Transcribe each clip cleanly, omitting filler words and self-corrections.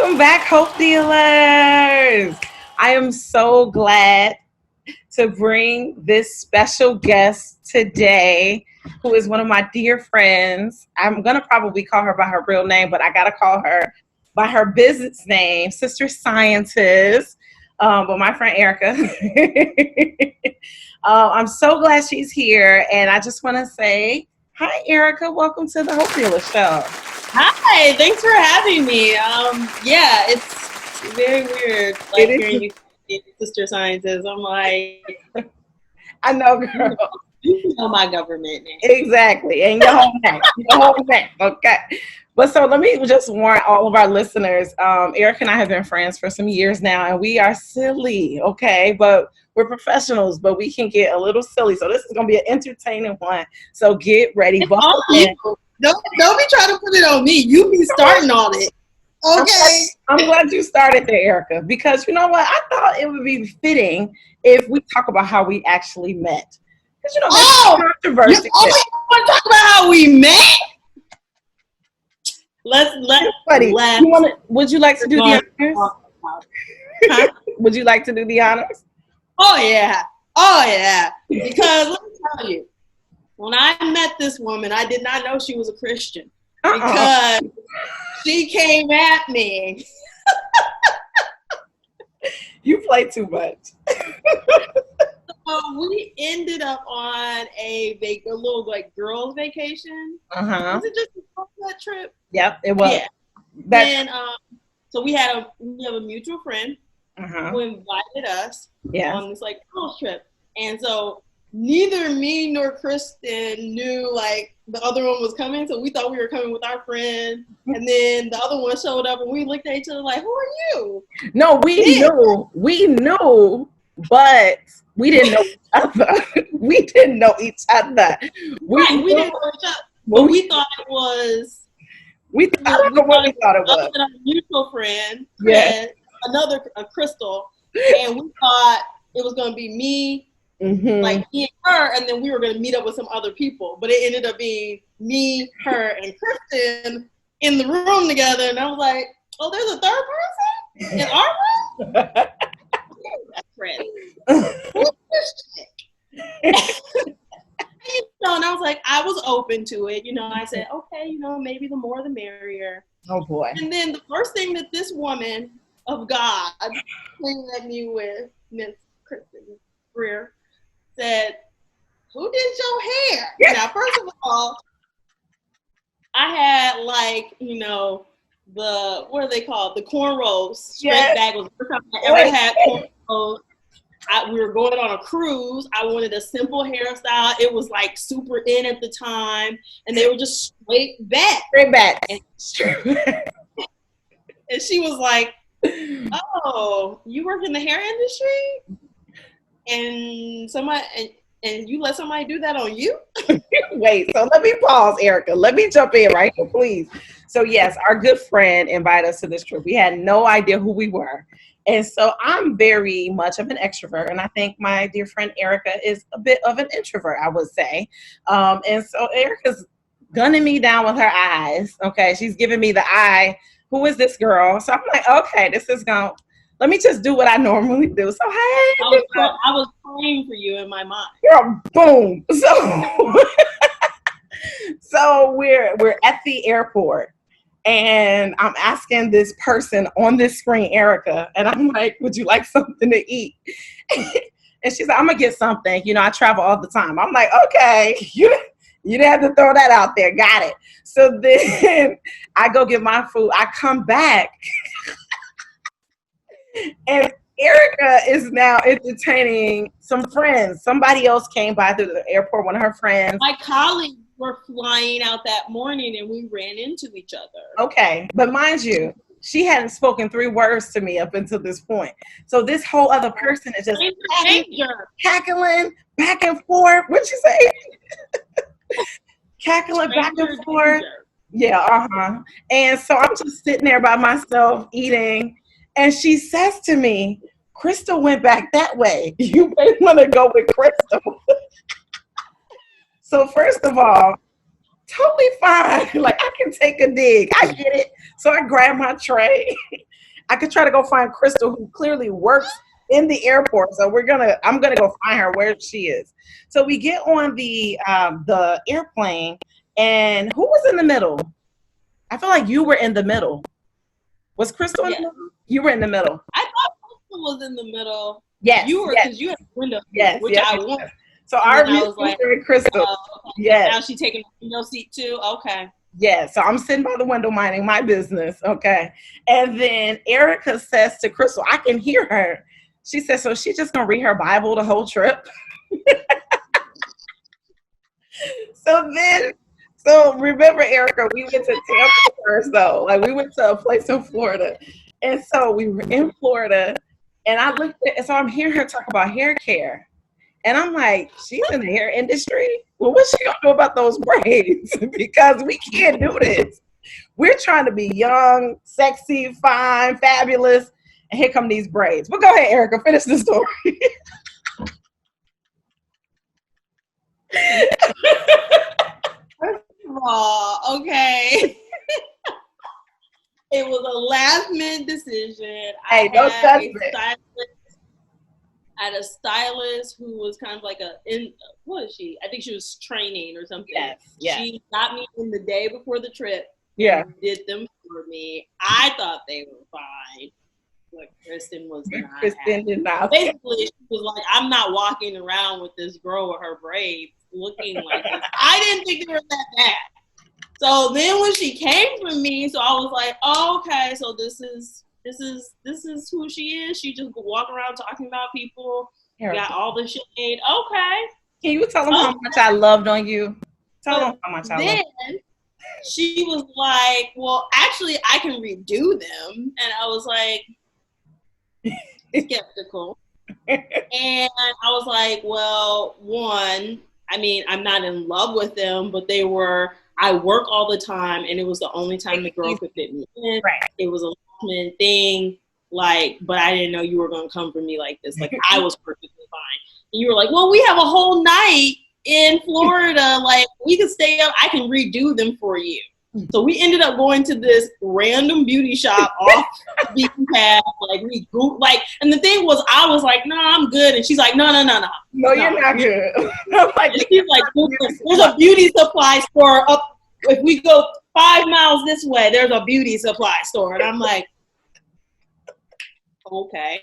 Welcome back, Hope Dealers. I am so glad to bring this special guest today, who is one of my dear friends. I'm going to probably call her by her real name, but I got to call her by her business name, Sister Scientist. But my friend Erica. I'm so glad she's here. And I just want to say, hi, Erica. Welcome to the Hope Dealer Show. Hi, thanks for having me. Yeah, it's very weird, like hearing you say Sister Scientist. I'm like, I know, girl. You know my government name. Exactly, and your whole name, okay. But so let me just warn all of our listeners. Eric and I have been friends for some years now, and we are silly, okay? But we're professionals, but we can get a little silly. So this is going to be an entertaining one. So get ready. Don't be trying to put it on me. You be starting on it. Okay. I'm glad you started there, Erica, because you know what? I thought it would be fitting if we talk about how we actually met. Because, you know, there's controversy. You want to talk about how we met? Would you like to do the honors? Huh? Would you like to do the honors? Oh, yeah. Because let me tell you, when I met this woman, I did not know she was a Christian. Because she came at me. You play too much. We ended up on a little like girls' vacation. Was it just that trip? Yep, it was. Yeah. Then so we have a mutual friend who invited us on this like girls' trip, and so neither me nor Kristin knew like the other one was coming, so we thought we were coming with our friend, and then the other one showed up, and we looked at each other like, "Who are you?" No, we knew, but we didn't know each other. We didn't know each other. We didn't know each other, but we thought it was. I don't know what we thought it was. A mutual friend, a Crystal, and we thought it was going to be me. Like me and her, and then we were going to meet up with some other people, but it ended up being me, her, and Kristin in the room together, and I was like, "Oh, there's a third person in our room." That's Fred. Who's this chick? And I was like, I was open to it, I said, okay, maybe the more the merrier. Oh boy! And then the first thing that this woman of God came at me with, Miss Kristin Greer, said, "Who did your hair?" Now, first of all, I had like, the, what are they called? The cornrows. Straight back was the first time I ever had cornrows. We were going on a cruise. I wanted a simple hairstyle. It was like super in at the time, and they were just straight back. And she was like, "Oh, you work in the hair industry? And and you let somebody do that on you?" Wait, so let me pause, Erica. Let me jump in right here, please. So yes, our good friend invited us to this trip. We had no idea who we were. And so I'm very much of an extrovert, and I think my dear friend Erica is a bit of an introvert, I would say. And so Erica's gunning me down with her eyes. Okay, she's giving me the eye. Who is this girl? So I'm like, okay, this is going. Let me just do what I normally do. So hey, I was praying for you in my mind. Girl, boom. So we're at the airport. And I'm asking this person on this screen, Erica, and I'm like, would you like something to eat? And she's like, I'm going to get something. I travel all the time. I'm like, okay, you didn't have to throw that out there. Got it. So then I go get my food. I come back, and Erica is now entertaining some friends. Somebody else came by through the airport, one of her friends. My colleagues were flying out that morning, and we ran into each other. Okay, but mind you, she hadn't spoken 3 words to me up until this point. So this whole other person is just cackling back and forth. What'd you say? Cackling back and forth. Yeah, And so I'm just sitting there by myself eating, and she says to me, "Crystal went back that way. You may want to go with Crystal." So first of all, totally fine. Like, I can take a dig. I get it. So I grab my tray I could try to go find Crystal, who clearly works in the airport. So I'm gonna go find her where she is. So we get on the airplane, and who was in the middle? I feel like you were in the middle. Was Crystal in the middle? You were in the middle. I thought Crystal was in the middle. Yes. You were, because you had the window seat, which I want. So our was like, Crystal. Okay. Yes. Now she's taking the window seat too. Okay. Yeah, so I'm sitting by the window minding my business, okay? And then Erica says to Crystal, I can hear her. She says, so she's just going to read her Bible the whole trip? So remember, Erica, we went to Tampa first, though. Like, we went to a place in Florida. And so we were in Florida, and I looked at, so I'm hearing her talk about hair care. And I'm like, she's in the hair industry? Well, what's she gonna do about those braids? Because we can't do this. We're trying to be young, sexy, fine, fabulous, and here come these braids. But go ahead, Erica, finish the story. Oh, okay. It was a last minute decision. Hey, don't touch it. I had a stylist who was kind of like what is she? I think she was training or something. Yes. She got me in the day before the trip. Yeah. Did them for me. I thought they were fine, but Kristin was not. Kristin did not. Basically, she was like, I'm not walking around with this girl with her braids looking like this. I didn't think they were that bad. So then when she came for me, so I was like, oh, okay, so this is who she is. She just walk around talking about people. Got all the shade. Okay. Can you tell them how much I loved on you? Tell them how much I loved. Then she was like, well, actually, I can redo them. And I was like, skeptical. And I was like, well, one, I mean, I'm not in love with them, but I work all the time, and it was the only time the girl could fit me in. Right. It was a last-minute thing, like, but I didn't know you were going to come for me like this. Like, I was perfectly fine. And you were like, well, we have a whole night in Florida. Like, we can stay up. I can redo them for you. So we ended up going to this random beauty shop off the beaten path. And the thing was, I was like, no, I'm good. And she's like, no. No, you're not good. She's like, there's a beauty supply store up. If we go 5 miles this way, there's a beauty supply store. And I'm like, okay.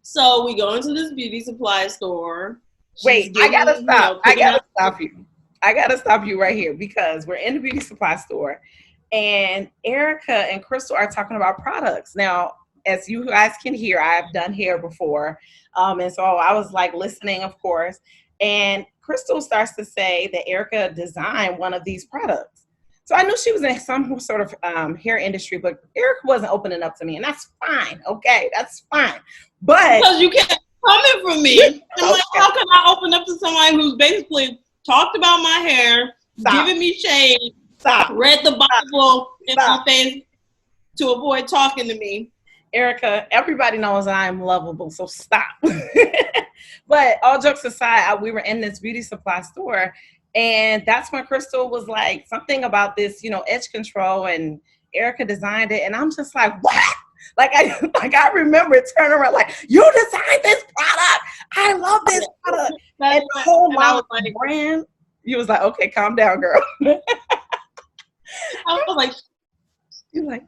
So we go into this beauty supply store. Wait, I gotta stop. I gotta stop you. I got to stop you right here because we're in the beauty supply store and Erica and Crystal are talking about products. Now, as you guys can hear, I've done hair before. And so I was like listening, of course. And Crystal starts to say that Erica designed one of these products. So I knew she was in some sort of hair industry, but Erica wasn't opening up to me. And that's fine. Okay, that's fine. But because you kept coming from me. I'm like, how can I open up to somebody who's basically talked about my hair, giving me shade, read the Bible in my face to avoid talking to me. Erica, everybody knows I'm lovable, so stop. But all jokes aside, we were in this beauty supply store, and that's when Crystal was like something about this, edge control, and Erica designed it, and I'm just like, what? I remember turning around like, you designed this product. I love this product. And the whole brand. You was like, okay, calm down, girl. I was like, you're like,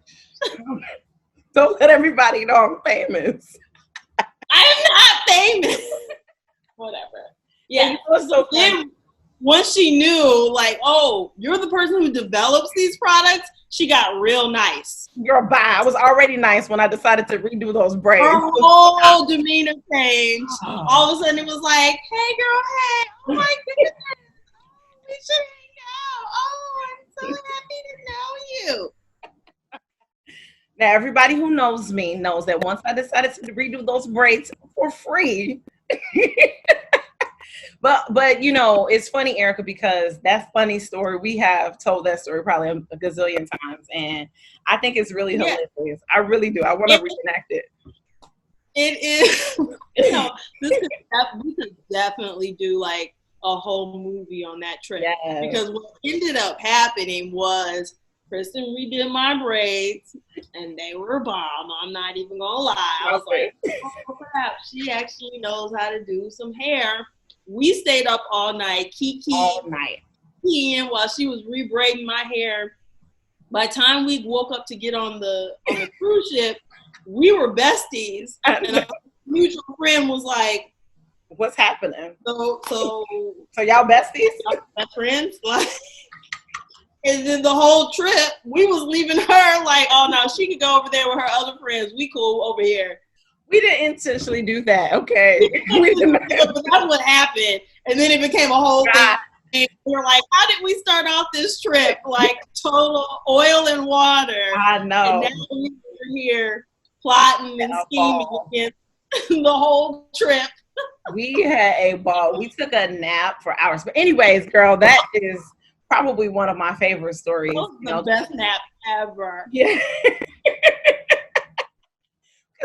don't let everybody know I'm famous. I am not famous. Whatever. Yeah. So then once she knew, like, oh, you're the person who develops these products, she got real nice. Girl, bye. I was already nice when I decided to redo those braids. Her whole demeanor changed. Oh. All of a sudden, it was like, hey, girl, hey. Oh, my goodness. We should hang out. Oh, I'm so happy to know you. Now, everybody who knows me knows that once I decided to redo those braids for free, But it's funny, Erica, because that funny story, we have told that story probably a gazillion times, and I think it's really hilarious. I really do. I want to reenact it. It is. We could definitely do like a whole movie on that trip. Yes. Because what ended up happening was Kristin redid my braids, and they were bomb. I'm not even gonna lie. I was like, oh crap, she actually knows how to do some hair. We stayed up all night, kikiing while she was rebraiding my hair. By the time we woke up to get on the cruise ship, we were besties, and our mutual friend was like, "What's happening?" So y'all besties? Best friends, like. And then the whole trip, we was leaving her like, oh no, she could go over there with her other friends. We cool over here. We didn't intentionally do that, okay? But that's what happened. And then it became a whole thing. And we were like, how did we start off this trip? Like total oil and water. I know. And now we're here plotting and scheming against the whole trip. We had a ball. We took a nap for hours. But anyways, girl, that is probably one of my favorite stories. That was the best nap ever. Yeah.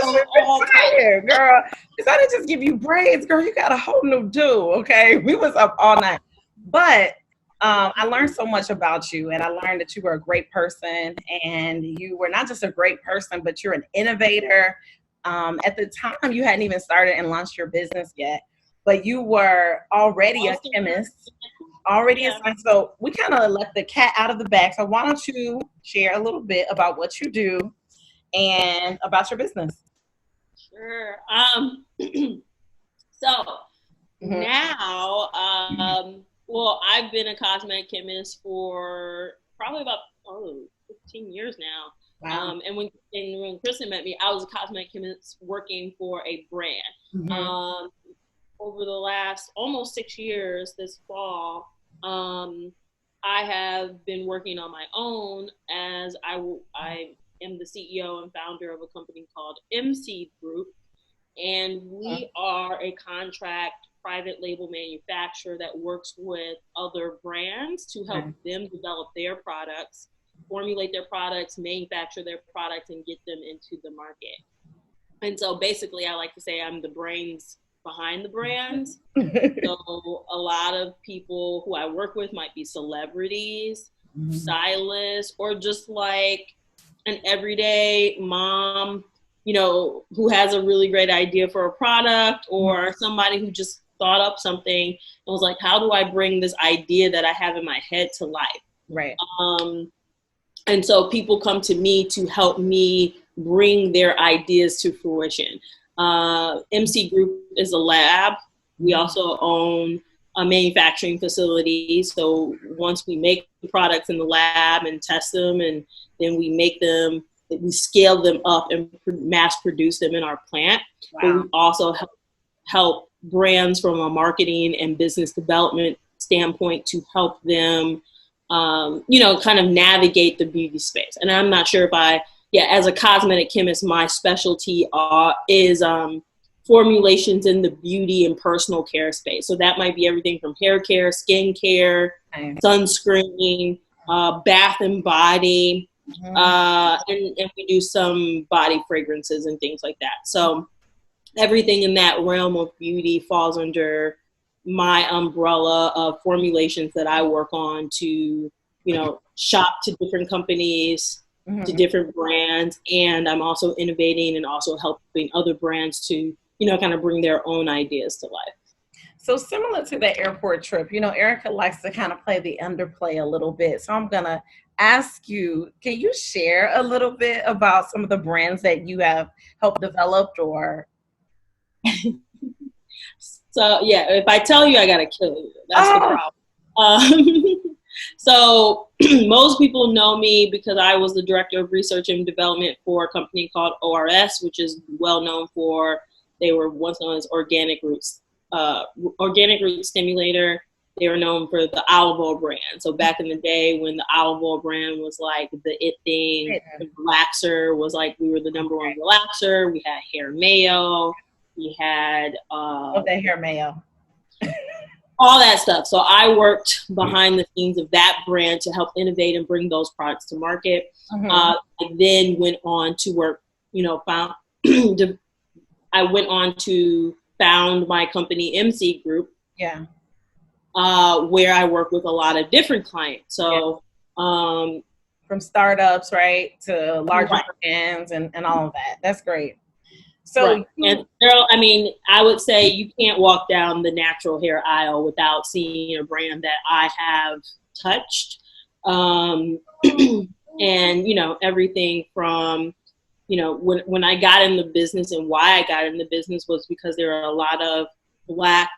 We're tired, girl. Because I didn't just give you braids, girl. You got a whole new do, okay? We was up all night. But I learned so much about you, and I learned that you were a great person, and you were not just a great person, but you're an innovator. At the time, you hadn't even started and launched your business yet, but you were already a chemist. So we kind of let the cat out of the bag. So why don't you share a little bit about what you do and about your business? Sure. Now, well, I've been a cosmetic chemist for probably about 15 years now. Wow. And when Kristin met me, I was a cosmetic chemist working for a brand. Over the last almost 6 years, this fall, I have been working on my own as I am the CEO and founder of a company called MC Group, and we are a contract private label manufacturer that works with other brands to help them develop their products, formulate their products, manufacture their products, and get them into the market. And so basically, I like to say I'm the brains behind the brands. So a lot of people who I work with might be celebrities, stylists, or just like an everyday mom, who has a really great idea for a product, or somebody who just thought up something and was like, how do I bring this idea that I have in my head to life? Right. And so people come to me to help me bring their ideas to fruition. MC Group is a lab. We also own a manufacturing facility. So once we make the products in the lab and test them, and then we make them, we scale them up and mass produce them in our plant. Wow. But we also help brands from a marketing and business development standpoint to help them, kind of navigate the beauty space. And I'm not sure if as a cosmetic chemist, my specialty is formulations in the beauty and personal care space. So that might be everything from hair care, skin care, sunscreen, bath and body, and we do some body fragrances and things like that. So everything in that realm of beauty falls under my umbrella of formulations that I work on to, shop to different companies, to different brands. And I'm also innovating and also helping other brands to, kind of bring their own ideas to life. So similar to the airport trip, Erica likes to kind of play the underplay a little bit. So I'm going to ask you, can you share a little bit about some of the brands that you have helped develop or? So, if I tell you, I got to kill you. That's the problem. So most people know me because I was the director of research and development for a company called ORS, which is well known for, they were once known as Organic Root Stimulator. They were known for the olive oil brand. So back in the day when the olive oil brand was like the it thing, the relaxer was like, we were the number one relaxer. We had hair mayo. We had the hair mayo. all that stuff. So I worked behind the scenes of that brand to help innovate and bring those products to market. I then went on to work, I went on to found my company MC Group. Yeah. Where I work with a lot of different clients. So from startups, right, to larger Right. brands and all of that. That's great. Right. So And Cheryl, I mean, I would say you can't walk down the natural hair aisle without seeing a brand that I have touched. And, you know, everything from, you know, when I got in the business and why I got in the business was because there are a lot of Black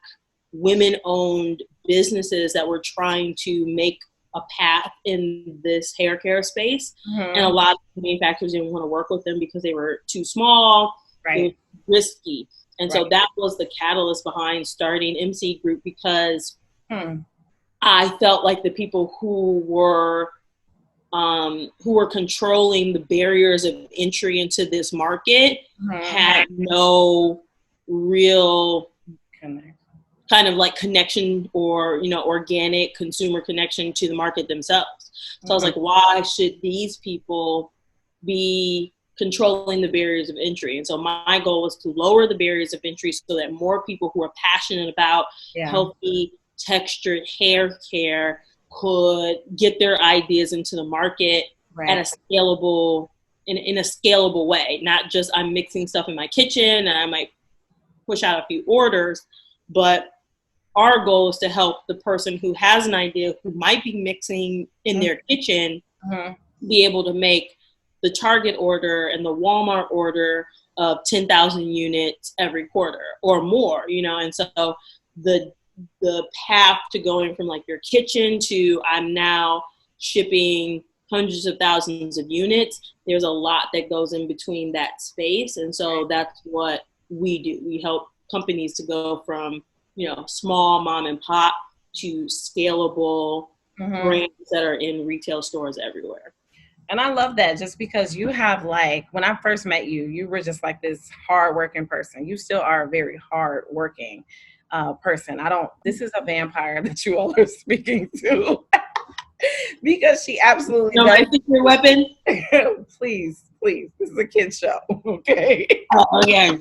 women-owned businesses that were trying to make a path in this hair care space. And a lot of manufacturers didn't want to work with them because they were too small, it was risky. And so that was the catalyst behind starting MC Group, because I felt like the people who were controlling the barriers of entry into this market had no real kind of like connection or, you know, organic consumer connection to the market themselves. So I was like, why should these people be controlling the barriers of entry? And so my goal was to lower the barriers of entry so that more people who are passionate about healthy, textured hair care could get their ideas into the market at a scalable, in a scalable way. Not just I'm mixing stuff in my kitchen and I might push out a few orders, but our goal is to help the person who has an idea, who might be mixing in their kitchen, be able to make the Target order and the Walmart order of 10,000 units every quarter or more, you know. And so the path to going from like your kitchen to I'm now shipping hundreds of thousands of units, there's a lot that goes in between that space. And so that's what we do. We help companies to go from, you know, small mom and pop to scalable brands that are in retail stores everywhere. And I love that, just because you have, like, when I first met you, you were just like this hardworking person. You still are a very hardworking person. This is a vampire that you all are speaking to. Because she absolutely does. My secret weapon? Please. This is a kid's show. Okay. Oh, yeah.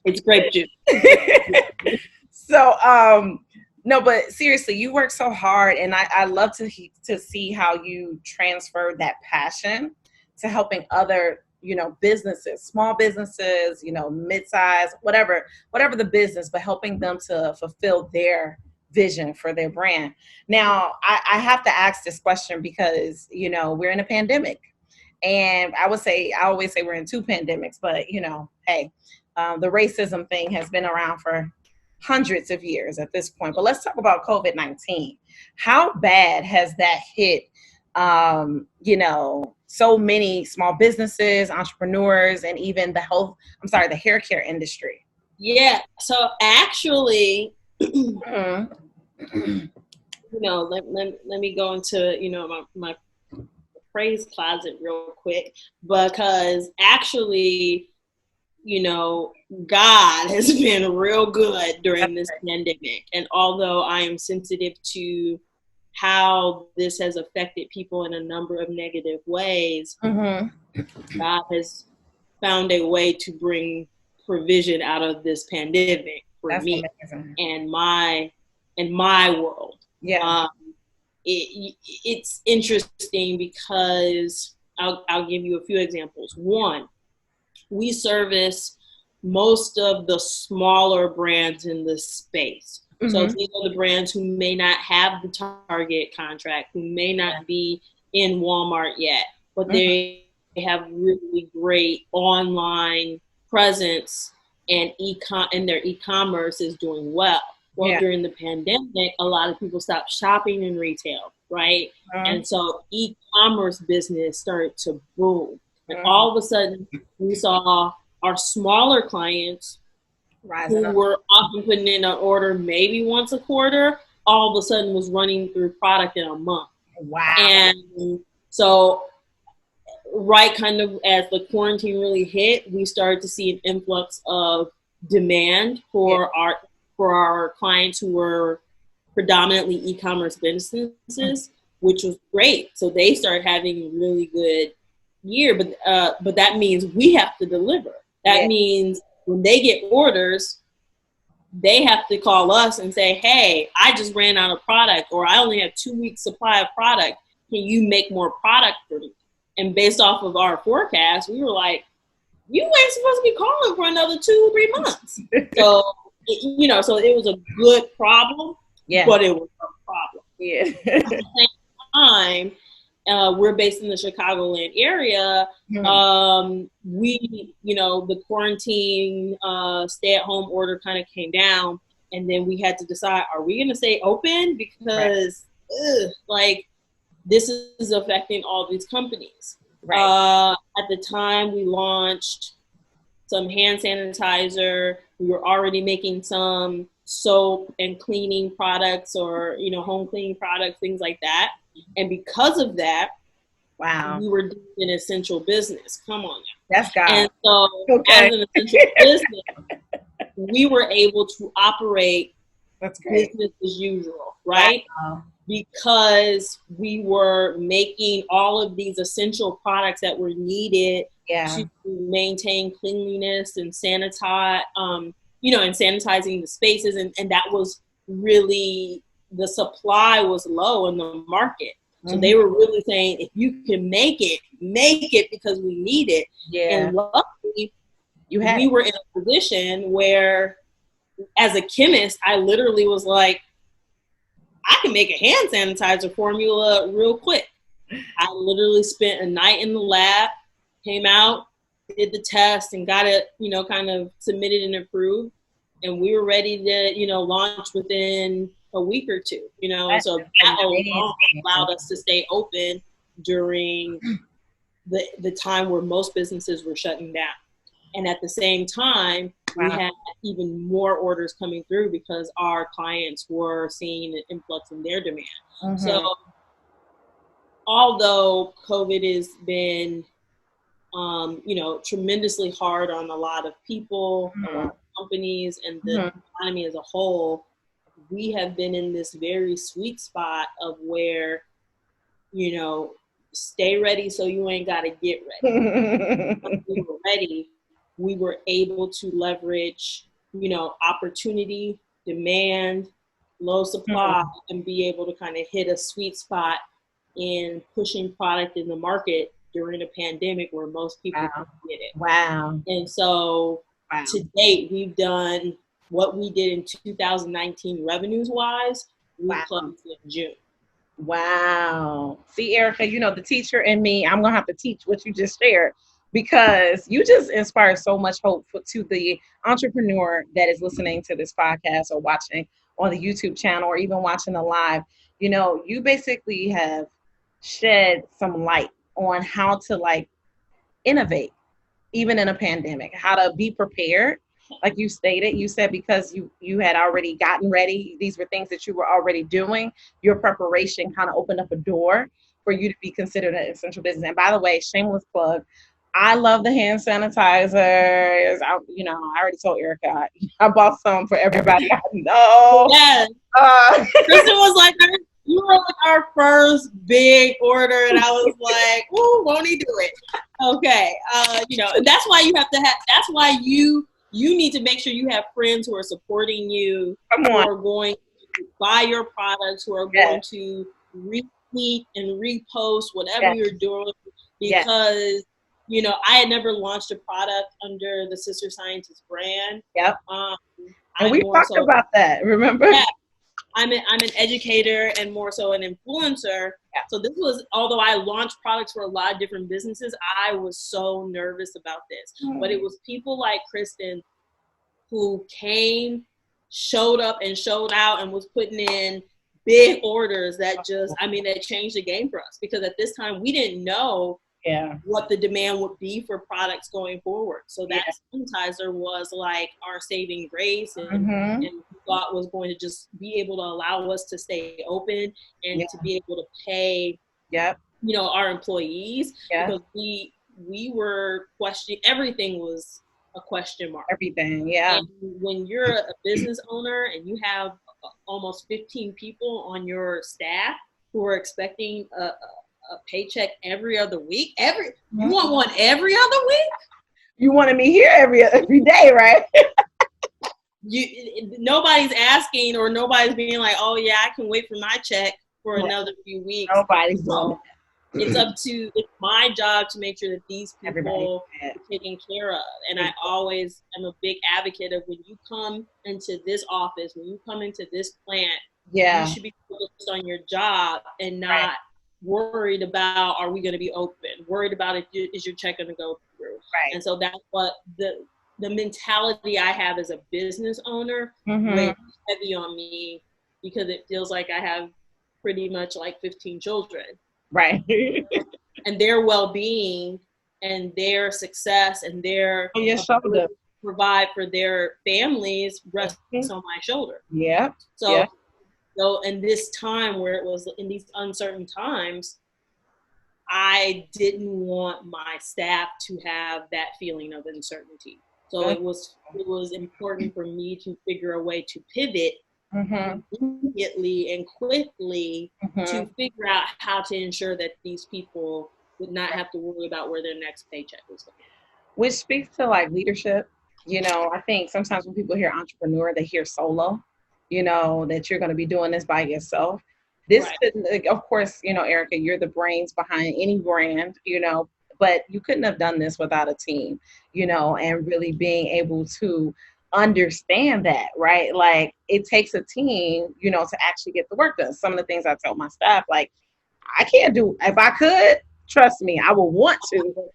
It's grape juice. So, no, but seriously, you work so hard, and I love to see how you transfer that passion to helping other, you know, businesses, small businesses, you know, mid-size, whatever the business, but helping them to fulfill their vision for their brand. Now, I have to ask this question because, you know, we're in a pandemic, and I always say we're in two pandemics, but, you know, hey, the racism thing has been around for hundreds of years at this point. But let's talk about COVID-19. How bad has that hit, you know, so many small businesses, entrepreneurs, and even the hair care industry? Yeah. So actually, you know, let me go into, you know, my praise closet real quick, because actually, you know, God has been real good during this pandemic. And although I am sensitive to how this has affected people in a number of negative ways, God has found a way to bring provision out of this pandemic for me and my world. Yeah. It's interesting because I'll give you a few examples. One, we service most of the smaller brands in the space. So these are the brands who may not have the Target contract, who may not be in Walmart yet, but they have really great online presence, and their e-commerce is doing well. Well, during the pandemic, a lot of people stopped shopping in retail, right? And so e-commerce business started to boom. And all of a sudden, we saw our smaller clients who were often putting in an order maybe once a quarter, all of a sudden was running through product in a month. Wow. And so right kind of as the quarantine really hit, we started to see an influx of demand for our clients who were predominantly e-commerce businesses, which was great. So they started having a really good year, but that means we have to deliver. That means when they get orders, they have to call us and say, hey, I just ran out of product, or I only have 2 weeks supply of product. can you make more product for me? And based off of our forecast, we were like, you ain't supposed to be calling for another 2-3 months. So, so it was a good problem, but it was a problem. Yeah. At the same time, we're based in the Chicagoland area. We, the quarantine stay-at-home order kind of came down, and then we had to decide, are we going to stay open? Because this is affecting all these companies. Right. At the time, we launched some hand sanitizer. We were already making some soap and cleaning products, or home cleaning products, things like that. And because of that, we were doing an essential business. Come on now. That's God. And so as an essential business, we were able to operate business as usual, right? Wow. Because we were making all of these essential products that were needed to maintain cleanliness and sanitize, and sanitizing the spaces. And that was really, the supply was low in the market. So they were really saying, if you can make it because we need it. Yeah. And luckily, we were in a position where, as a chemist, I literally was like, I can make a hand sanitizer formula real quick. I literally spent a night in the lab, came out, did the test, and got it, kind of submitted and approved. And we were ready to, launch within a week or two, so that alone allowed us to stay open during the time where most businesses were shutting down. And at the same time, we had even more orders coming through because our clients were seeing an influx in their demand. So although COVID has been, tremendously hard on a lot of people, a lot of companies, and the economy as a whole, we have been in this very sweet spot of where, stay ready so you ain't got to get ready. Once we were ready, we were able to leverage, opportunity, demand, low supply, and be able to kind of hit a sweet spot in pushing product in the market during a pandemic where most people couldn't get it. Wow. And so to date, we've done what we did in 2019 revenues wise, we closed in June. Wow. See, Erica, the teacher in me, I'm going to have to teach what you just shared, because you just inspire so much hope to the entrepreneur that is listening to this podcast or watching on the YouTube channel or even watching the live. You basically have shed some light on how to innovate, even in a pandemic, how to be prepared. Like you stated, you said because you had already gotten ready, these were things that you were already doing. Your preparation kind of opened up a door for you to be considered an essential business. And by the way, shameless plug, I love the hand sanitizers. I already told Erica I bought some for everybody I know. Yes. Kristin was like, you were like our first big order, and I was like, "Ooh, won't he do it?" Okay, that's why you have to have. That's why you need to make sure you have friends who are supporting you, who are going to buy your products, who are going to retweet and repost whatever you're doing, because I had never launched a product under the Sister Scientist brand. Yep. And we talked about that, remember? Yeah. I'm an educator and more so an influencer. Yeah. So this was, although I launched products for a lot of different businesses, I was so nervous about this. But it was people like Kristin who came, showed up and showed out and was putting in big orders that that changed the game for us. Because at this time, we didn't know what the demand would be for products going forward. So that sanitizer was like our saving grace, and we thought was going to just be able to allow us to stay open and to be able to pay our employees, because we were questioning, everything was a question mark. Everything, And when you're a business owner and you have almost 15 people on your staff who are expecting a paycheck every other week. You want one every other week? You wanted me here every day, right? Nobody's asking, or nobody's being like, "Oh yeah, I can wait for my check." for another few weeks. Nobody's So it's my job to make sure that these people are taken care of. And I always am a big advocate of, when you come into this office, when you come into this plant, you should be focused on your job and not worried about, are we going to be open? Worried about, is your check going to go through? And so that's what the mentality I have as a business owner weighs heavy on me, because it feels like I have pretty much like 15 children. Right. And their well-being and their success and their shoulder provide for their families rests on my shoulder. So in this time where it was in these uncertain times, I didn't want my staff to have that feeling of uncertainty. So it was important for me to figure a way to pivot immediately and quickly to figure out how to ensure that these people would not have to worry about where their next paycheck was going. Which speaks to like leadership. You know, I think sometimes when people hear entrepreneur, they hear solo, you know, that you're going to be doing this by yourself. This, of course, you know, Erica, you're the brains behind any brand, you know, but you couldn't have done this without a team, you know, and really being able to understand that, right? Like, it takes a team, you know, to actually get the work done. Some of the things I tell my staff, like, I can't do, if I could, trust me, I would want to,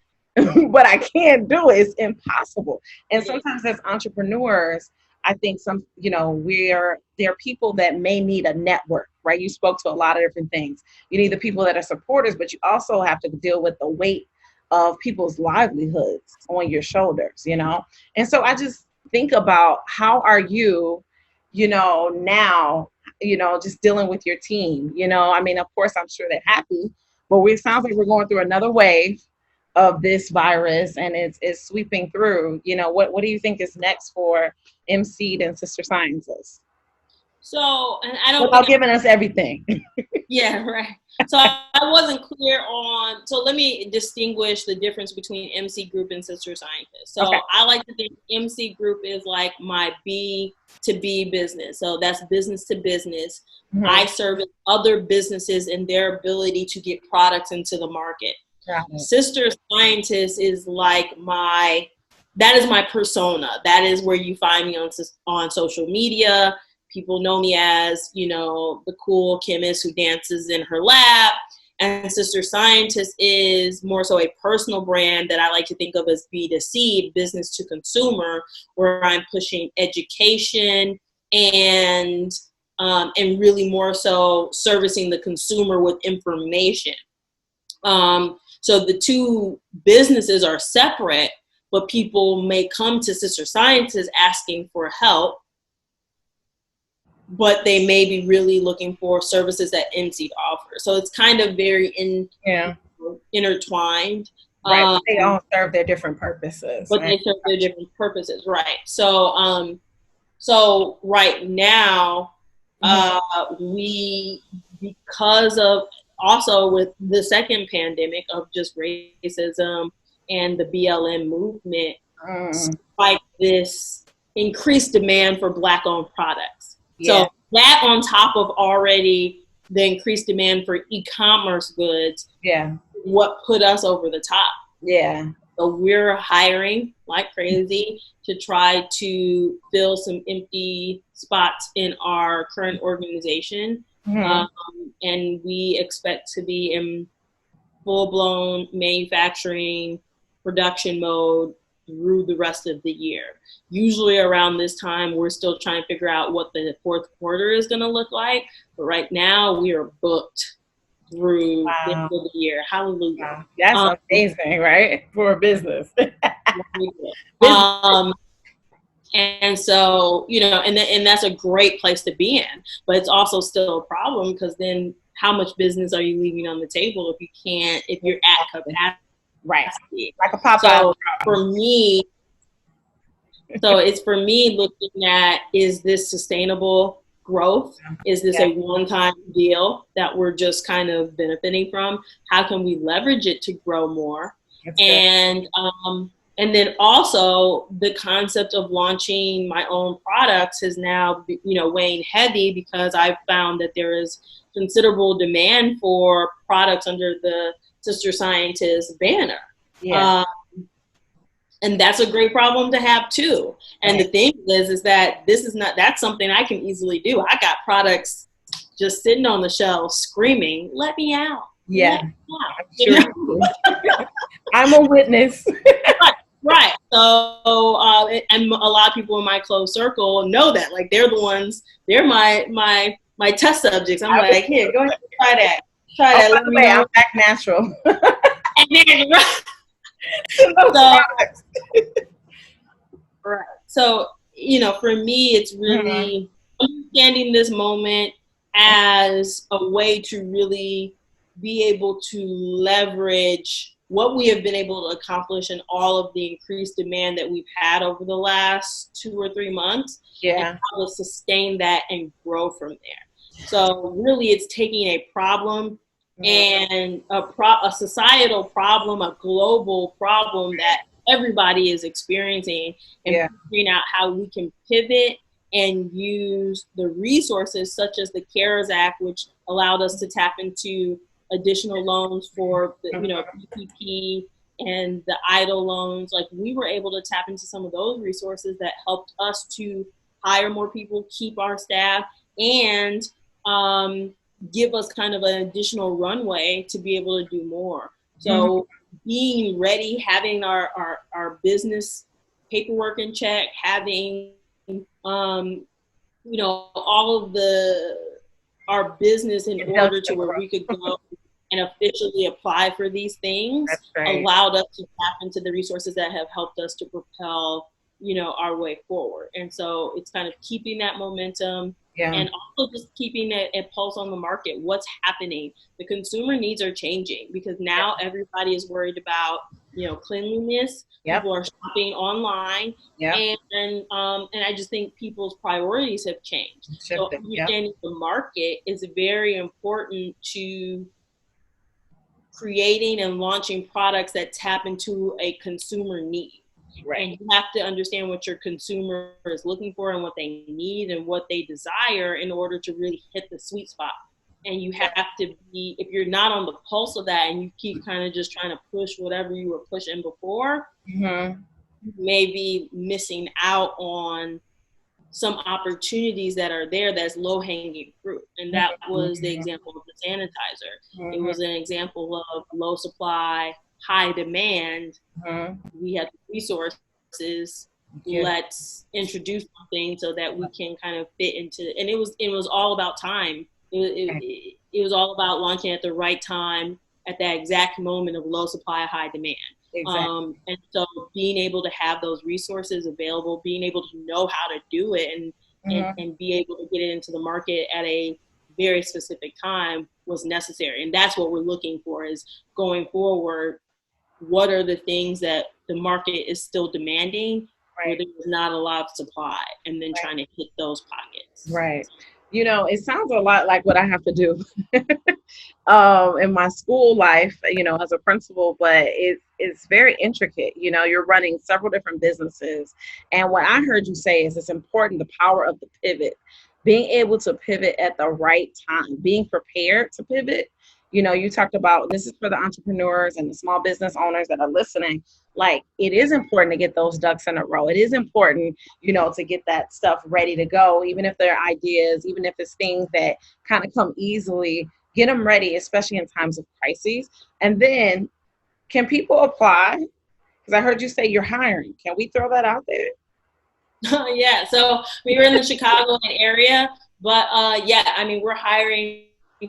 but I can't do it. It's impossible. And sometimes as entrepreneurs, I think you know, there are people that may need a network, right? You spoke to a lot of different things. You need the people that are supporters, but you also have to deal with the weight of people's livelihoods on your shoulders, you know? And so I just think about, how are you, you know, now, you know, just dealing with your team, you know? I mean, of course, I'm sure they're happy, but it sounds like we're going through another wave of this virus, and it's sweeping through. You know, what do you think is next for MC and Sister Scientists? So, and I don't without giving us everything. Yeah, right. So I wasn't clear on, so let me distinguish the difference between MC Group and Sister Scientists. So I like to think MC Group is like my B to B business. So that's business to business. I service other businesses in their ability to get products into the market. Sister Scientist is like that is my persona. That is where you find me on social media. People know me as, you know, the cool chemist who dances in her lab. And Sister Scientist is more so a personal brand that I like to think of as B2C, business to consumer, where I'm pushing education and really more so servicing the consumer with information. So the two businesses are separate, but people may come to Sister Scientist asking for help, but they may be really looking for services that MC offers. So it's kind of very intertwined. Right. They all serve their different purposes. But they serve their different purposes, right. So so right now, we, because of also with the second pandemic of just racism and the BLM movement, like this increased demand for Black-owned products. So that on top of already the increased demand for e-commerce goods, what put us over the top. So we're hiring like crazy to try to fill some empty spots in our current organization. And we expect to be in full-blown manufacturing production mode through the rest of the year. Usually around this time, we're still trying to figure out what the fourth quarter is going to look like. But right now, we are booked through the end of the year. Hallelujah. That's amazing, right? For a business. And so, you know, and that's a great place to be in. But it's also still a problem, because then how much business are you leaving on the table if you're at capacity? Right. Like a Popeye. So for me, it's for me looking at, is this sustainable growth? Is this a one-time deal that we're just kind of benefiting from? How can we leverage it to grow more? And And then also the concept of launching my own products is now, weighing heavy, because I've found that there is considerable demand for products under the Sister Scientist banner. Yeah. And that's a great problem to have too. And Right. the thing is that that's something I can easily do. I got products just sitting on the shelf screaming, let me out. Yeah. Let me out. Sure. I'm a witness. Right. So, and a lot of people in my close circle know that. Like, they're the ones, they're my test subjects. I'm like, here, go ahead, try that. Try that. Let me know. I'm back natural. And then, right. So, for me, it's really understanding this moment as a way to really be able to leverage what we have been able to accomplish in all of the increased demand that we've had over the last 2 or 3 months. Yeah. And how to sustain that and grow from there. So really, it's taking a problem and a societal problem, a global problem that everybody is experiencing, and figuring out how we can pivot and use the resources such as the CARES Act, which allowed us to tap into additional loans for the, PPP and the EIDL loans. Like, we were able to tap into some of those resources that helped us to hire more people, keep our staff, and give us kind of an additional runway to be able to do more. So being ready, having our business paperwork in check, having all of our business in order to where we could go and officially apply for these things, allowed us to tap into the resources that have helped us to propel, our way forward. And so it's kind of keeping that momentum and also just keeping a pulse on the market. What's happening? The consumer needs are changing, because now everybody is worried about, cleanliness. People are shopping online, and I just think people's priorities have changed. So understanding the market is very important to creating and launching products that tap into a consumer need. Right. And you have to understand what your consumer is looking for and what they need and what they desire in order to really hit the sweet spot. And you have to be, if you're not on the pulse of that and you keep kind of just trying to push whatever you were pushing before, you may be missing out on some opportunities that are there that's low-hanging fruit. And that was the example of the sanitizer. It was an example of low supply, high demand. We have resources. Let's introduce something so that we can kind of fit into, and it was all about time. It was all about launching at the right time, at that exact moment of low supply, high demand. Exactly. And so being able to have those resources available, being able to know how to do it and be able to get it into the market at a very specific time was necessary. And that's what we're looking for, is going forward, what are the things that the market is still demanding where there's not a lot of supply, and then trying to hit those pockets. Right. It sounds a lot like what I have to do in my school life, as a principal, but it's very intricate. You're running several different businesses. And what I heard you say is it's important, the power of the pivot, being able to pivot at the right time, being prepared to pivot. You talked about, this is for the entrepreneurs and the small business owners that are listening. Like, it is important to get those ducks in a row. It is important, to get that stuff ready to go, even if they're ideas, even if it's things that kind of come easily, get them ready, especially in times of crises. And then, can people apply? Because I heard you say you're hiring. Can we throw that out there? Yeah. So we were in the Chicago area, but we're hiring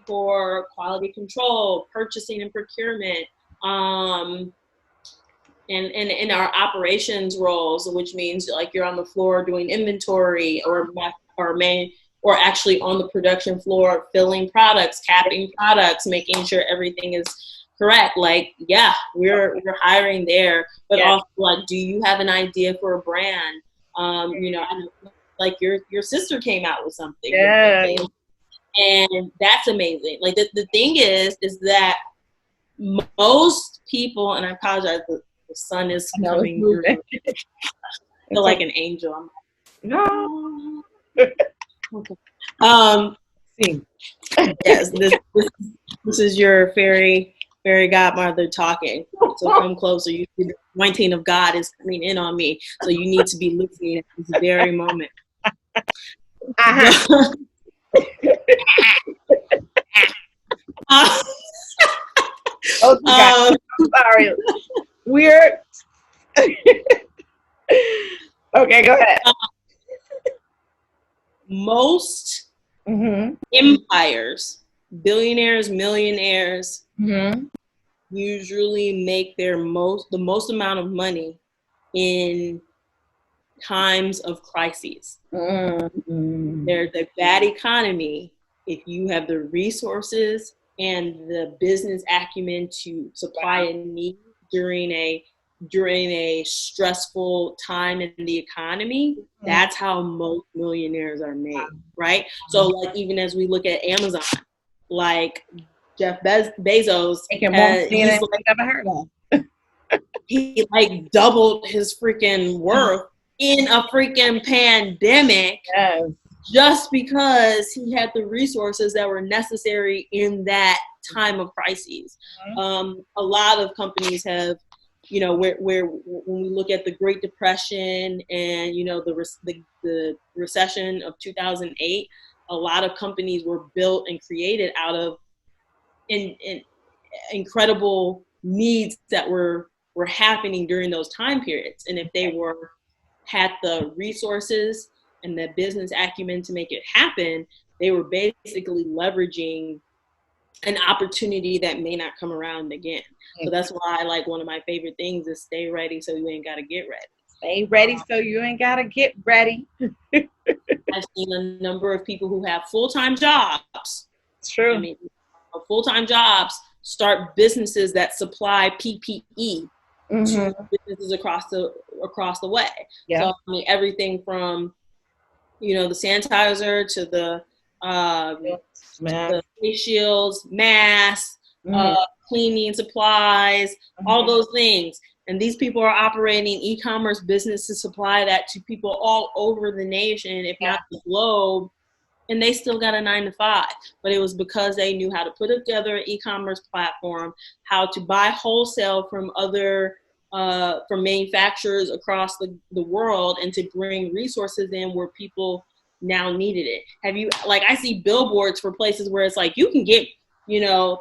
for quality control, purchasing and procurement, and in our operations roles, which means like you're on the floor doing inventory or actually on the production floor filling products, capping products, making sure everything is correct. Like, we're hiring there, but also, like, do you have an idea for a brand? Like your sister came out with something. And that's amazing. Like, the thing is that most people, and I apologize, The sun is I know, coming through. I feel like an angel. No. Okay. See. Yes, this is your fairy godmother talking. So come closer. You see the anointing of God is coming in on me. So you need to be listening at this very moment. Uh-huh. Oh, God. I'm sorry. Weird. Okay, go ahead. Most empires, billionaires, millionaires, usually make the most amount of money in times of crises. There's a bad economy. If you have the resources and the business acumen to supply a need during a stressful time in the economy, that's how most millionaires are made, right? So like even as we look at Amazon, like Jeff Bezos, he's like never heard of. He like doubled his freaking worth in a freaking pandemic. Yes. Just because he had the resources that were necessary in that time of crises. A lot of companies have, where when we look at the Great Depression and the recession of 2008, a lot of companies were built and created out of incredible needs that were happening during those time periods. And if they had the resources and the business acumen to make it happen, they were basically leveraging an opportunity that may not come around again. So that's why, like, one of my favorite things is stay ready so you ain't got to get ready. Stay ready so you ain't got to get ready. I've seen a number of people who have full-time jobs. It's true. I mean, full-time jobs start businesses that supply PPE to businesses across the way. Yeah. So I mean, everything from the sanitizer to the face shields, masks, cleaning supplies, all those things. And these people are operating e-commerce business to supply that to people all over the nation, if not the globe. And they still got a 9-to-5, but it was because they knew how to put together an e-commerce platform, how to buy wholesale from from manufacturers across the world, and to bring resources in where people now needed it. I see billboards for places where it's like, you can get,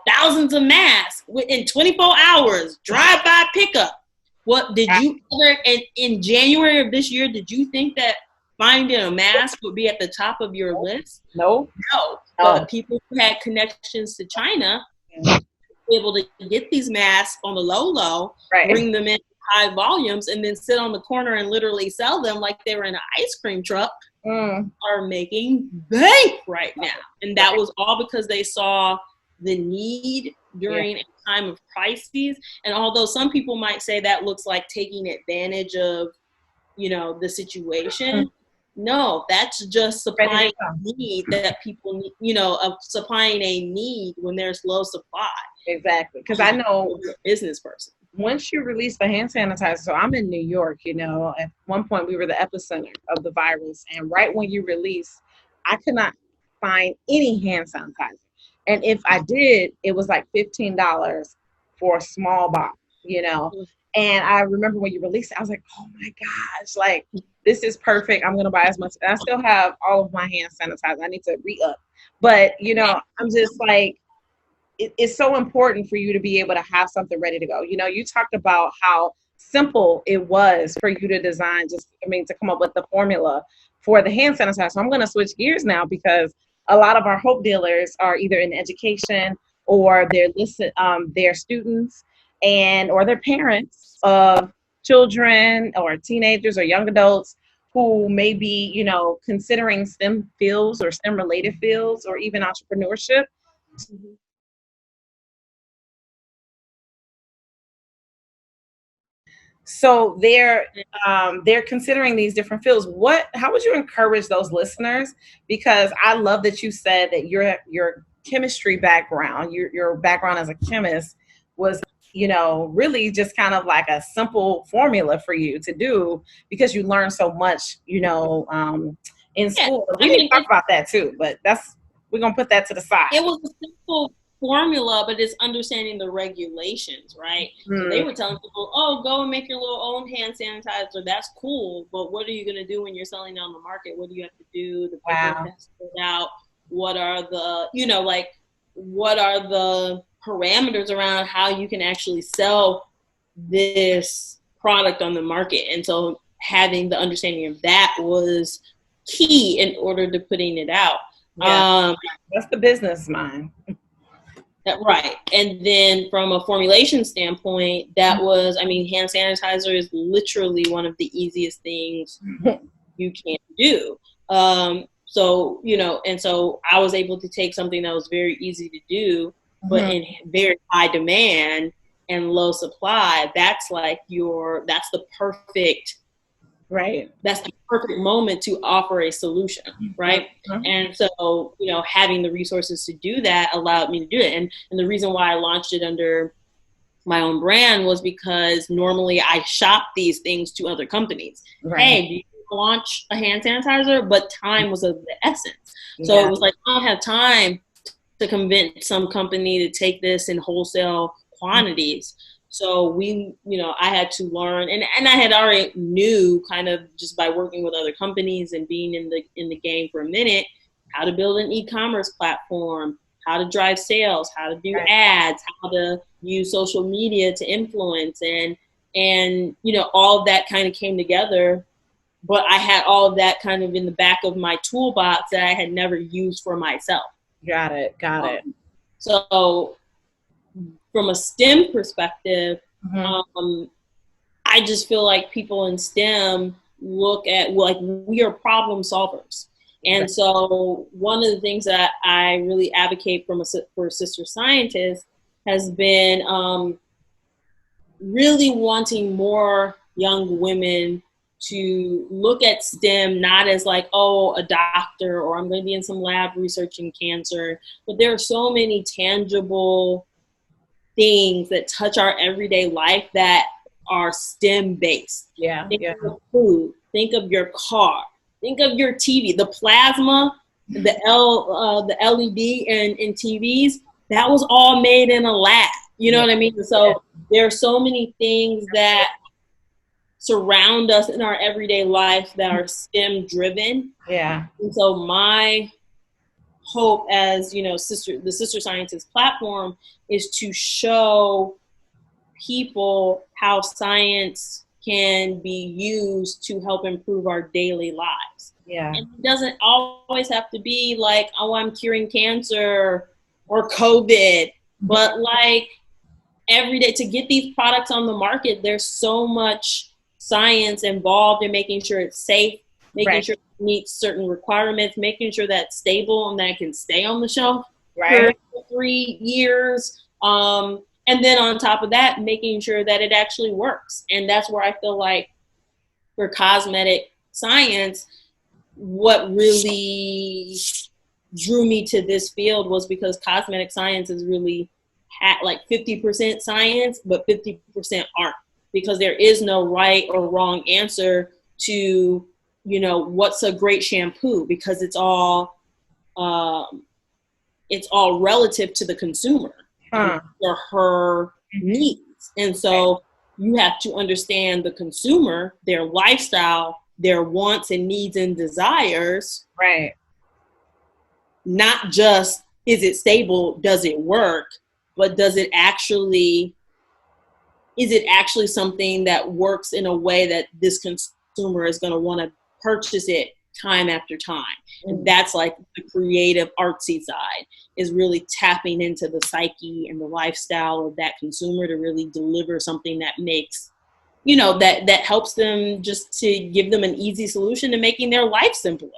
thousands of masks within 24 hours, drive-by pickup. What did you ever, in January of this year, did you think that finding a mask would be at the top of your list? No. But people who had connections to China were able to get these masks on the low, bring them in high volumes, and then sit on the corner and literally sell them like they were in an ice cream truck, are making bank right now. And that was all because they saw the need during a time of crises. And although some people might say that looks like taking advantage of, the situation, no, that's just supplying a need that people need, of supplying a need when there's low supply. Exactly. Because I know you're a business person. Once you release the hand sanitizer, so I'm in New York, at one point we were the epicenter of the virus. And right when you release, I could not find any hand sanitizer. And if I did, it was like $15 for a small box, And I remember when you released it, I was like, oh my gosh, like, this is perfect. I'm going to buy as much. And I still have all of my hand sanitizer. I need to re-up. But, I'm just like, it's so important for you to be able to have something ready to go. You talked about how simple it was for you to design, to come up with the formula for the hand sanitizer. So I'm going to switch gears now, because a lot of our Hope Dealers are either in education, or they're students or they're parents of children or teenagers or young adults who may be, considering STEM fields or STEM related fields, or even entrepreneurship. So they're considering these different fields. How would you encourage those listeners? Because I love that you said that your chemistry background, your background as a chemist, was really just kind of like a simple formula for you to do because you learn so much, in school. We need to talk about that too, but we're going to put that to the side. It was a simple formula, but it's understanding the regulations, right? So they were telling people, oh, go and make your little own hand sanitizer. That's cool. But what are you going to do when you're selling on the market? What do you have to do? The paper test it out. What are the, what are the parameters around how you can actually sell this product on the market? And so having the understanding of that was key in order to putting it out. Yeah. That's the business mind. Right. And then from a formulation standpoint, that was, hand sanitizer is literally one of the easiest things you can do. So, and so I was able to take something that was very easy to do, but in very high demand and low supply. That's that's the perfect, right. That's the perfect moment to offer a solution. Right. And so, having the resources to do that allowed me to do it. And the reason why I launched it under my own brand was because normally I shop these things to other companies. Right. Hey, do you launch a hand sanitizer? But time was of the essence. So it was like, I don't have time to convince some company to take this in wholesale quantities. So I had to learn, and I had already knew kind of just by working with other companies and being in the game for a minute, how to build an e-commerce platform, how to drive sales, how to do ads, how to use social media to influence, and all of that kind of came together. But I had all of that kind of in the back of my toolbox that I had never used for myself. Got it. So from a STEM perspective, I just feel like people in STEM look at, we are problem solvers. And so one of the things that I really advocate for sister scientists has been really wanting more young women to look at STEM not as like, oh, a doctor, or I'm going to be in some lab researching cancer, but there are so many tangible things that touch our everyday life that are STEM based. Think of food, think of your car, think of your TV, the plasma, the LED and TVs, that was all made in a lab. You know what I mean? So there are so many things that surround us in our everyday life that are STEM driven. And so my hope as, the Sister Scientist platform is to show people how science can be used to help improve our daily lives. And it doesn't always have to be like, oh, I'm curing cancer or COVID, but like every day to get these products on the market, there's so much science involved in making sure it's safe, making sure it meets certain requirements, making sure that's stable and that it can stay on the shelf for 3 years. And then on top of that, making sure that it actually works. And that's where I feel like for cosmetic science, what really drew me to this field was because cosmetic science is really like 50% science, but 50% art, because there is no right or wrong answer to, what's a great shampoo, because it's all relative to the consumer or her needs. And so you have to understand the consumer, their lifestyle, their wants and needs and desires. Not just, is it stable? Does it work? But is it actually something that works in a way that this consumer is going to want to purchase it time after time? And that's like the creative artsy side, is really tapping into the psyche and the lifestyle of that consumer to really deliver something that makes, that helps them, just to give them an easy solution to making their life simpler.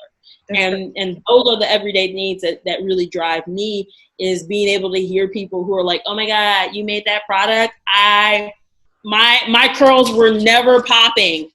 And those are the everyday needs that really drive me, is being able to hear people who are like, oh my God, you made that product. My curls were never popping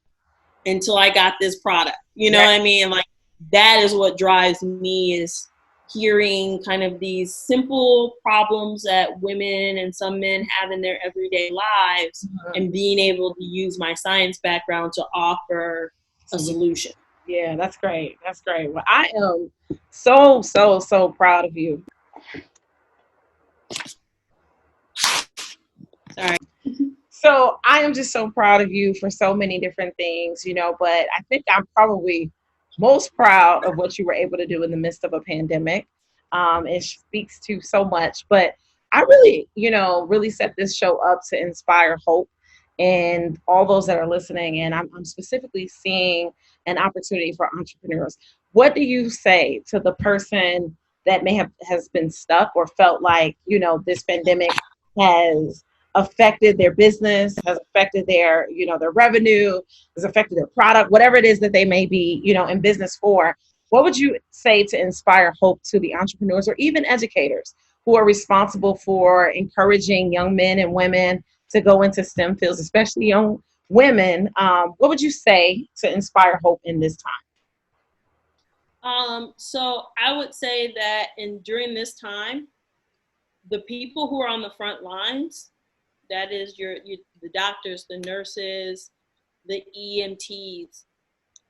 until I got this product. You know what I mean? Like, that is what drives me, is hearing kind of these simple problems that women and some men have in their everyday lives, and being able to use my science background to offer a solution. Yeah, that's great. That's great. Well, I am so, so, so proud of you. Sorry. So I am just so proud of you for so many different things, you know, but I think I'm probably most proud of what you were able to do in the midst of a pandemic. It speaks to so much, but I really, you know, really set this show up to inspire hope and all those that are listening. And I'm specifically seeing an opportunity for entrepreneurs. What do you say to the person that has been stuck or felt like, you know, this pandemic has affected their business, has affected their, you know, their revenue, has affected their product, whatever it is that they may be, you know, in business for? What would you say to inspire hope to the entrepreneurs or even educators who are responsible for encouraging young men and women to go into STEM fields, especially young women? What would you say to inspire hope in this time? So I would say that during this time, the people who are on the front lines, that is the doctors, the nurses, the EMTs,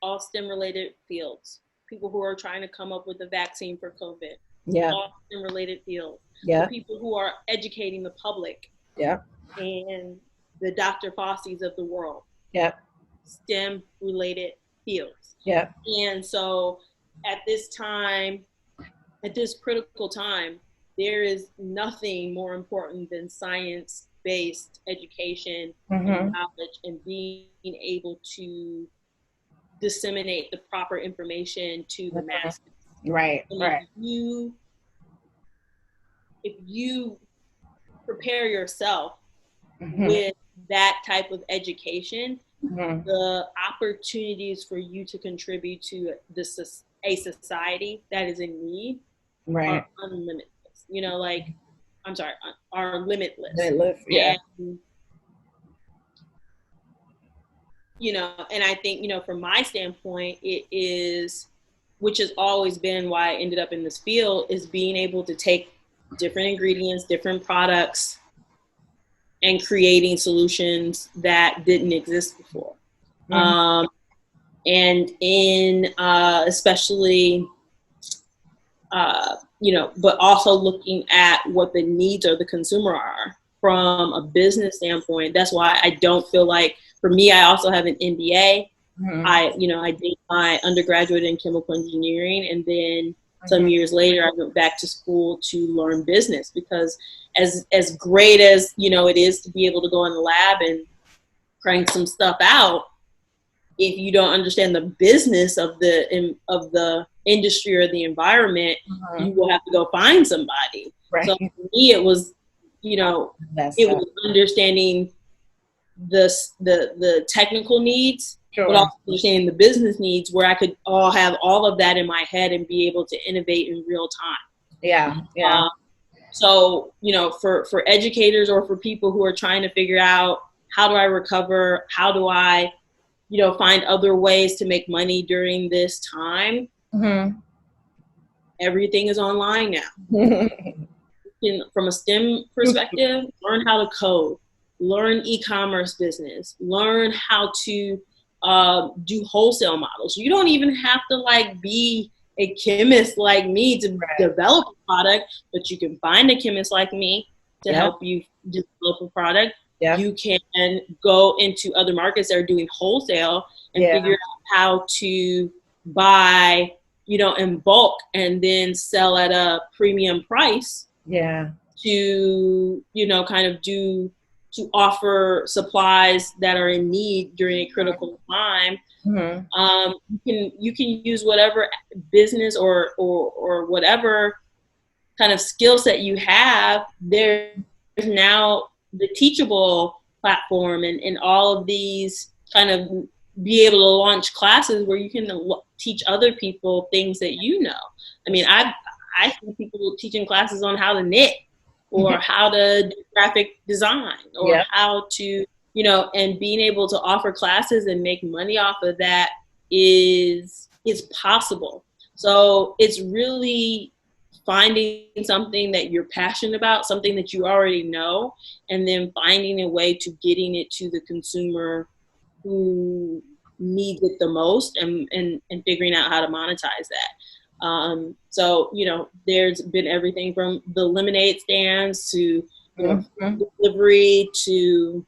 all STEM-related fields. People who are trying to come up with a vaccine for COVID. Yeah. All STEM-related fields. Yeah. The people who are educating the public. Yeah. And the Dr. Fauci's of the world. Yeah. STEM-related fields. Yeah. And so at this time, at this critical time, there is nothing more important than science-based education and knowledge, and being able to disseminate the proper information to the masses. Right. And right. If you prepare yourself with that type of education, the opportunities for you to contribute to a society that is in need are unlimited. You know, like, I'm sorry, are limitless. Yeah. And, you know, and I think, you know, from my standpoint, it is, which has always been why I ended up in this field, is being able to take different ingredients, different products, and creating solutions that didn't exist before. And in especially, you know, but also looking at what the needs of the consumer are from a business standpoint. That's why I don't feel like, for me, I also have an MBA. I did my undergraduate in chemical engineering, and then some years later, I went back to school to learn business, because as great as, you know, it is to be able to go in the lab and crank some stuff out, if you don't understand the business of the industry or the environment, you will have to go find somebody. Right. So for me, it was, you know, was understanding the technical needs, but also understanding the business needs, where I could have all of that in my head and be able to innovate in real time. Yeah. Yeah. So, you know, for educators or for people who are trying to figure out, how do I recover? How do I, you know, find other ways to make money during this time? Everything is online now. From a STEM perspective, learn how to code, learn e-commerce business, learn how to do wholesale models. You don't even have to like be a chemist like me to develop a product, but you can find a chemist like me to help you develop a product. You can go into other markets that are doing wholesale and figure out how to buy, you know, in bulk and then sell at a premium price. To, you know, kind of to offer supplies that are in need during a critical time. You can use whatever business or whatever kind of skill set you have. There's now the Teachable platform and all of these kind of be able to launch classes where you can teach other people things that you know. I mean, I see people teaching classes on how to knit, or how to do graphic design, or how to, you know, and being able to offer classes and make money off of that is possible. So it's really finding something that you're passionate about, something that you already know, and then finding a way to getting it to the consumer who needs it the most, and figuring out how to monetize that. So, there's been everything from the lemonade stands to delivery to,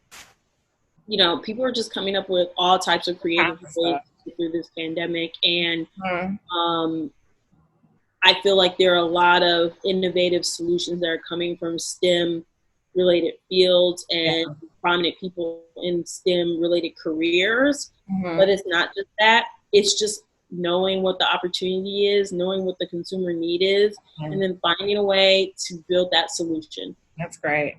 people are just coming up with all types of creative ways through this pandemic. And I feel like there are a lot of innovative solutions that are coming from STEM related fields and prominent people in STEM related careers. But it's not just that. It's just knowing what the opportunity is, knowing what the consumer need is, and then finding a way to build that solution. That's great.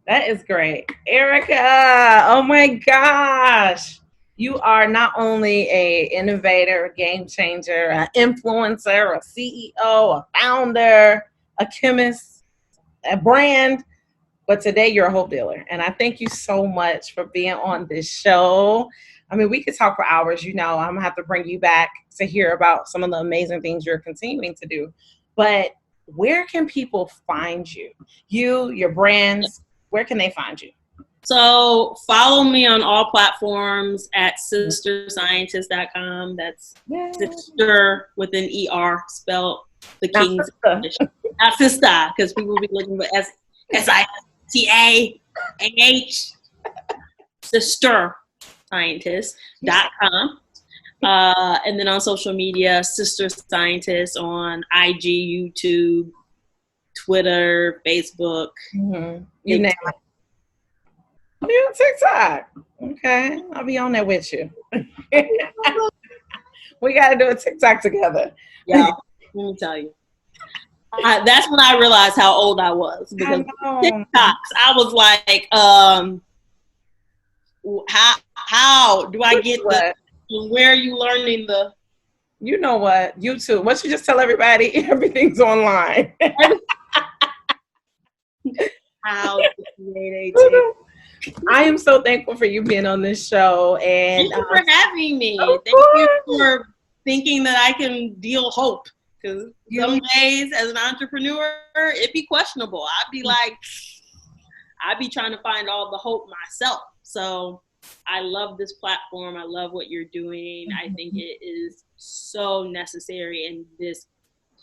That is great. Erica, oh my gosh. You are not only an innovator, a game changer, an influencer, a CEO, a founder, a chemist, a brand, but today you're a hope dealer. And I thank you so much for being on this show. I mean, we could talk for hours. I'm going to have to bring you back to hear about some of the amazing things you're continuing to do. But where can people find you? You, your brands, where can they find you? So follow me on all platforms at sisterscientist.com. That's sister with an ER spelled the King's English. Not sister, because people will be looking for SISTAAH. sisterscientist.com. And then on social media, Sister Scientist on IG, YouTube, Twitter, Facebook. You name it. I'll be on TikTok. Okay. I'll be on there with you. We got to do a TikTok together. Yeah. Let me tell you. That's when I realized how old I was. Because TikToks, I was like, how do I get where are you learning the? You know what? YouTube. Why don't you just tell everybody everything's online? How to create I am so thankful for you being on this show. And thank you for having me. Thank you for thinking that I can deal hope. Because some days as an entrepreneur, it'd be questionable. I'd be trying to find all the hope myself. So I love this platform. I love what you're doing. I think it is so necessary in this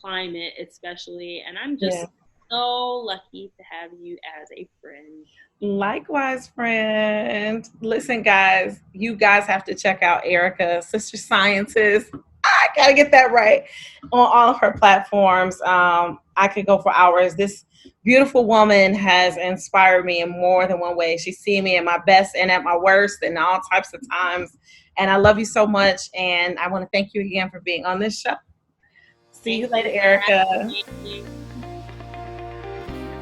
climate, especially. And I'm just so lucky to have you as a friend. Likewise, friend. Listen, guys, you guys have to check out Erica, Sister Scientist. I gotta get that right on all of her platforms. I could go for hours. This beautiful woman has inspired me in more than one way. She's seen me at my best and at my worst and all types of times. And I love you so much. And I want to thank you again for being on this show. See you later, Erica.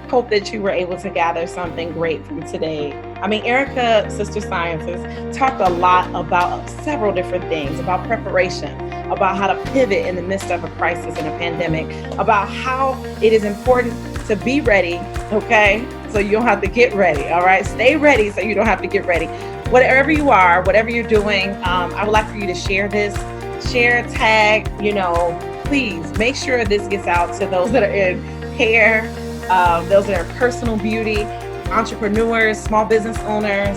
Hope that you were able to gather something great from today. I mean, Erica, Sister Scientist, talked a lot about several different things, about preparation, about how to pivot in the midst of a crisis and a pandemic, about how it is important to be ready, okay? So you don't have to get ready, all right? Stay ready so you don't have to get ready. Whatever you are, whatever you're doing, I would like for you to share this, tag, please make sure this gets out to those that are in hair, those that are personal beauty, entrepreneurs, small business owners,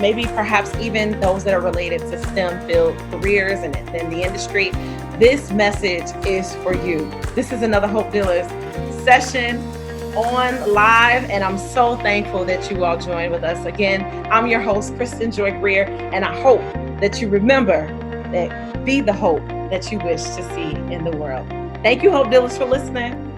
maybe perhaps even those that are related to STEM field careers and in the industry. This message is for you. This is another Hope Dealers session on live, and I'm so thankful that you all joined with us. Again, I'm your host, Kristin Greer, and I hope that you remember that be the hope that you wish to see in the world. Thank you, Hope Dealers, for listening.